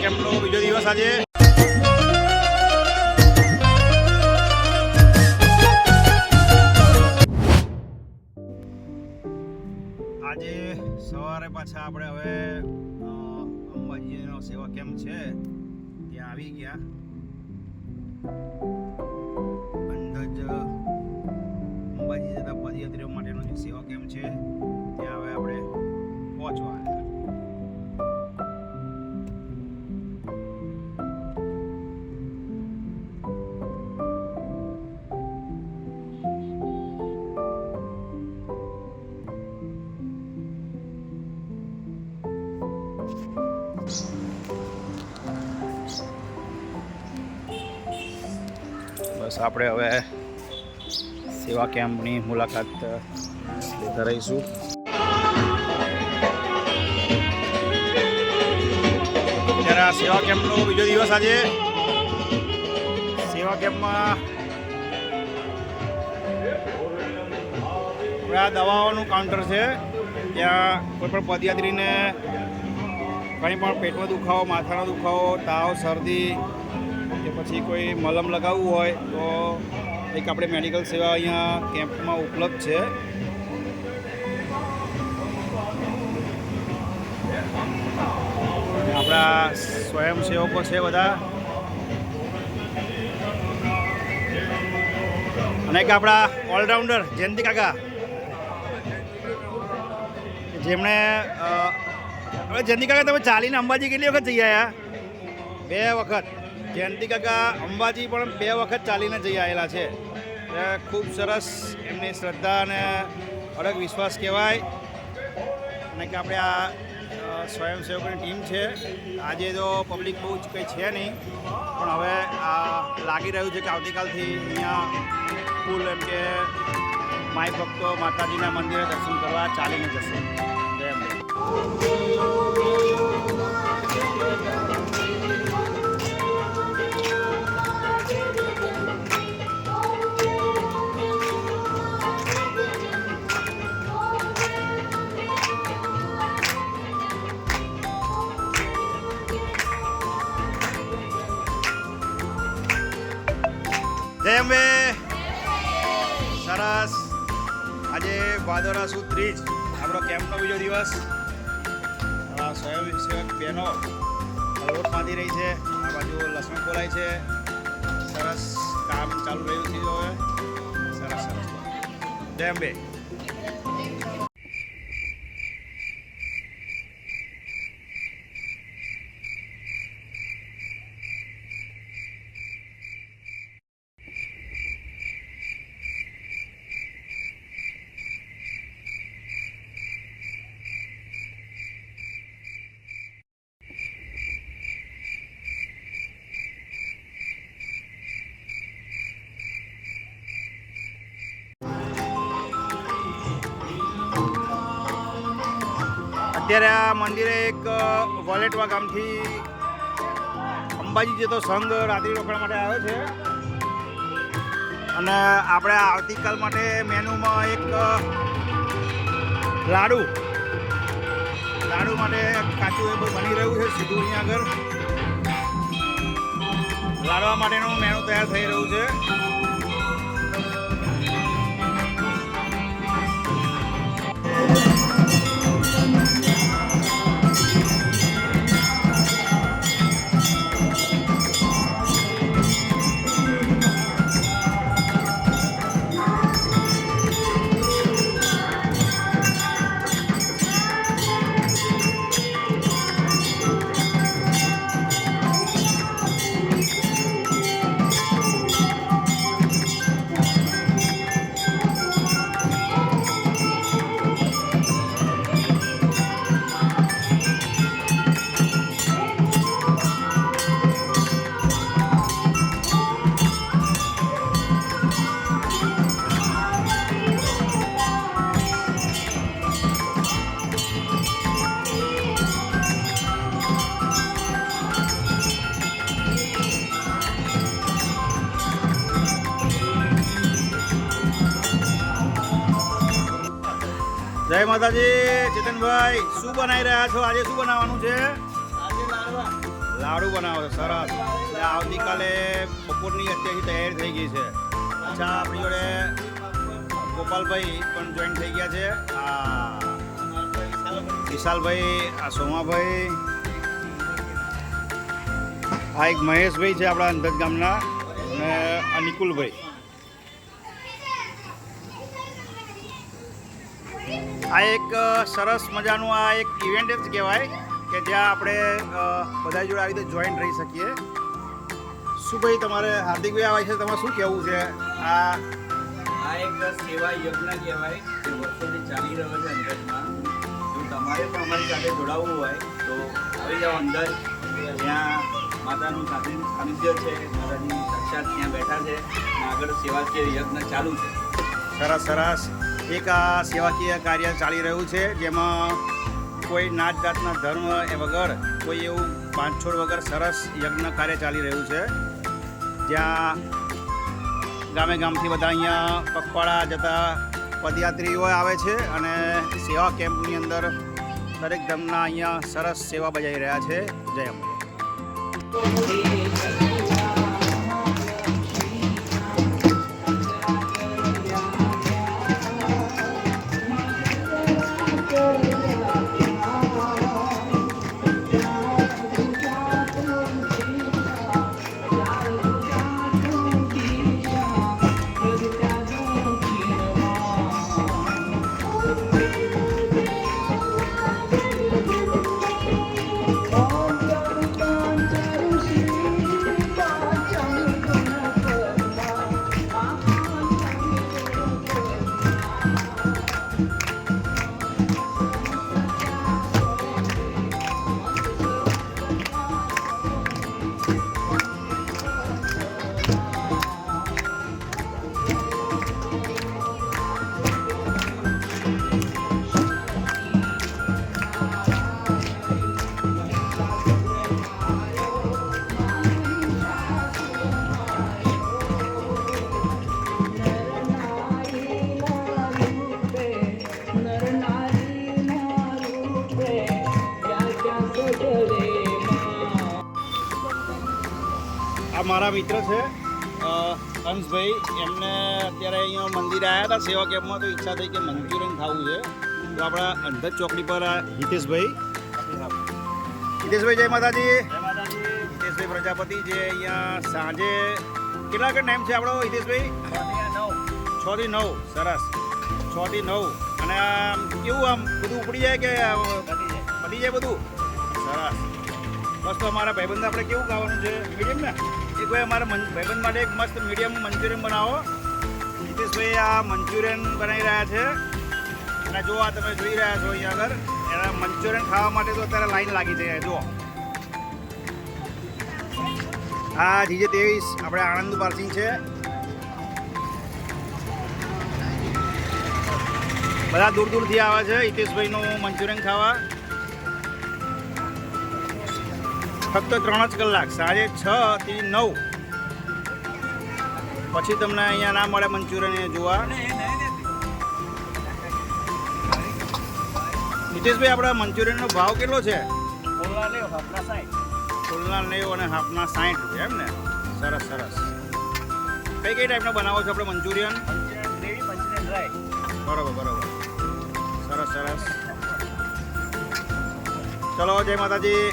કેમ્પનો બીજો દિવસ આજે સવારે પાછા આપણે હવે અંબાજીનો સેવા કેમ્પ છે ત્યાં આવી ગયા. અંદાજ અંબાજી જતા પદયાત્રીઓ માટેનો જે સેવા કેમ્પ છે ત્યાં હવે આપણે પહોંચવા આવ્યા. બસ આપણે હવે સેવા કેમ્પની મુલાકાત લેતા રહીશું. અત્યારે આ સેવા કેમ્પનો બીજો દિવસ આજે. સેવા કેમ્પમાં આ દવાઓનું કાઉન્ટર છે. ત્યાં કોઈ પણ પદયાત્રીને કંઈ પણ પેટમાં દુખાવો, માથાનો દુખાવો, તાવ, શરદી કે પછી કોઈ મલમ લગાવવું હોય તો એક આપણે મેડિકલ સેવા અહીંયા કેમ્પમાં ઉપલબ્ધ છે. આપણા સ્વયંસેવકો છે બધા, અને એક આપણા ઓલરાઉન્ડર જયંતિ કાકા, જેમણે હવે જયંતિ કાકા તમે ચાલીને અંબાજી કેટલી વખત જઈ આવ્યા? 2 વખત. જયંતિ કાકા અંબાજી પણ 2 વખત ચાલીને જઈ આવેલા છે. ખૂબ સરસ એમની શ્રદ્ધા અને અડગ વિશ્વાસ કહેવાય. અને કે આપણે આ સ્વયંસેવકોની ટીમ છે. આજે તો પબ્લિક બહુ જ કંઈ છે નહીં, પણ હવે આ લાગી રહ્યું છે કે આવતીકાલથી અહીંયા ફૂલ એમ કે માય ભક્તો માતાજીના મંદિરે દર્શન કરવા ચાલીને જશે. જય અંબે. જય અંબે. સરસ. આજે ભાદરવા સુદ ત્રીજ, આપણો કેમ્પનો બીજો દિવસ. સ્વયંસેવક બહેનો લોટ બાંધી રહી છે, આ બાજુ લસણ ખોલાય છે. સરસ કામ ચાલુ રહ્યું છે હવે. સરસ સરસ. જય અંબે. અત્યારે આ મંદિરે એક વલેટવા ગામથી અંબાજી જતો સંઘ રાત્રિ રોકાણ માટે આવ્યો છે. અને આપણે આવતીકાલ માટે મેનુમાં એક લાડુ માટે કાચું એ બની રહ્યું છે. સીધું અહીંયા આગળ લાડવા માટેનું મેનુ તૈયાર થઈ રહ્યું છે. જય માતાજી. ચેતનભાઈ, શું બનાવી રહ્યા છો? આજે શું બનાવવાનું છે? લાડુ બનાવો છો, સરસ. એટલે આવતીકાલે બપોરની અત્યારથી તૈયારી થઈ ગઈ છે. અચ્છા, આપણી જોડે ગોપાલભાઈ પણ જોઈન થઈ ગયા છે. વિશાલભાઈ, આ સોમાભાઈ, આ એક મહેશભાઈ છે આપણા અંધજ ગામના, અને આ નિકુલભાઈ. આ એક સરસ મજાનું આ એક ઇવેન્ટ જ કહેવાય કે જ્યાં આપણે બધા જોડે આવી રીતે જોઈન્ટ રહી શકીએ. શું ભાઈ તમારે હાર્દિકભાઈ આવે છે, તમારે શું કહેવું છે? આ એક સેવા યજ્ઞ કહેવાય જે વર્ષોથી ચાલી રહ્યો છે અંદરમાં. જો તમારે પણ અમારી સાથે જોડાવવું હોય તો આવી જાઓ અંદર, ત્યાં માતાનું સાનિધ્ય છે, માતાજી સાક્ષાત ત્યાં બેઠા છે અને આગળ સેવાકીય યજ્ઞ ચાલુ છે. સરસ સરસ. એક આ સેવાકીય કાર્ય ચાલી રહ્યું છે જેમાં કોઈ નાત જાતના ધર્મ એ વગર કોઈ એવું બાંધછોડ વગર સરસ યજ્ઞ કાર્ય ચાલી રહ્યું છે, જ્યાં ગામે ગામથી બધા અહીંયા પગપાળા જતા પદયાત્રીઓ આવે છે અને સેવા કેમ્પની અંદર દરેક ધર્મના અહીંયા સરસ સેવા બજાવી રહ્યા છે. જય અંબે. આ મારા મિત્ર છે અંશભાઈ. એમને અત્યારે અહીંયા મંદિરે આવ્યા હતા સેવા કેમ્પમાં, તો ઈચ્છા થઈ કે મંચુરિયન ખાવું છે. તો આપણા અંધજ ચોકડી પર હિતેશભાઈ. હિતેશભાઈ, જય માતાજી. હિતેશભાઈ પ્રજાપતિ જે અહીંયા સાંજે કેટલા વાગે ટાઈમ છે આપણો હિતેશભાઈ? 6 થી 9. સરસ, 6 થી 9. અને આમ કેવું આમ બધું ઉપડી જાય કે પતી જાય બધું? સરસ. બસ તો અમારા ભાઈબંધ આપણે કેવું ખાવાનું છે? મીડિયમ ને? એક ભાઈ અમારા ભાઈબંધ માટે એક મસ્ત મીડિયમ મંચુરિયન બનાવો. હિતેશભાઈ આ મંચુરિયન બનાવી રહ્યા છે અને જો આ તમે જોઈ રહ્યા છો અહીંયા આગળ એના મંચુરિયન ખાવા માટે તો અત્યારે લાઈન લાગી છે. જુઓ, આ GJ23 આપણે આણંદ પાર્કિંગ છે. બધા દૂર દૂરથી આવે છે હિતેશભાઈનું મંચુરિયન ખાવા. ફક્ત 3 જ કલાક, સાંજે 6 થી 9. પછી તમને અહીંયા ના મળે મંચુરિયન જોવા. હિતેશભાઈ, આપણા મંચુરિયનનો ભાવ કેટલો છે? ફૂલના 90 અને હાફના 60 રૂપિયા, એમ ને? સરસ સરસ. કઈ કઈ ટાઈપના બનાવો છો આપણે મંચુરિયન? બરોબર બરોબર. સરસ સરસ. ચલો, જય માતાજી.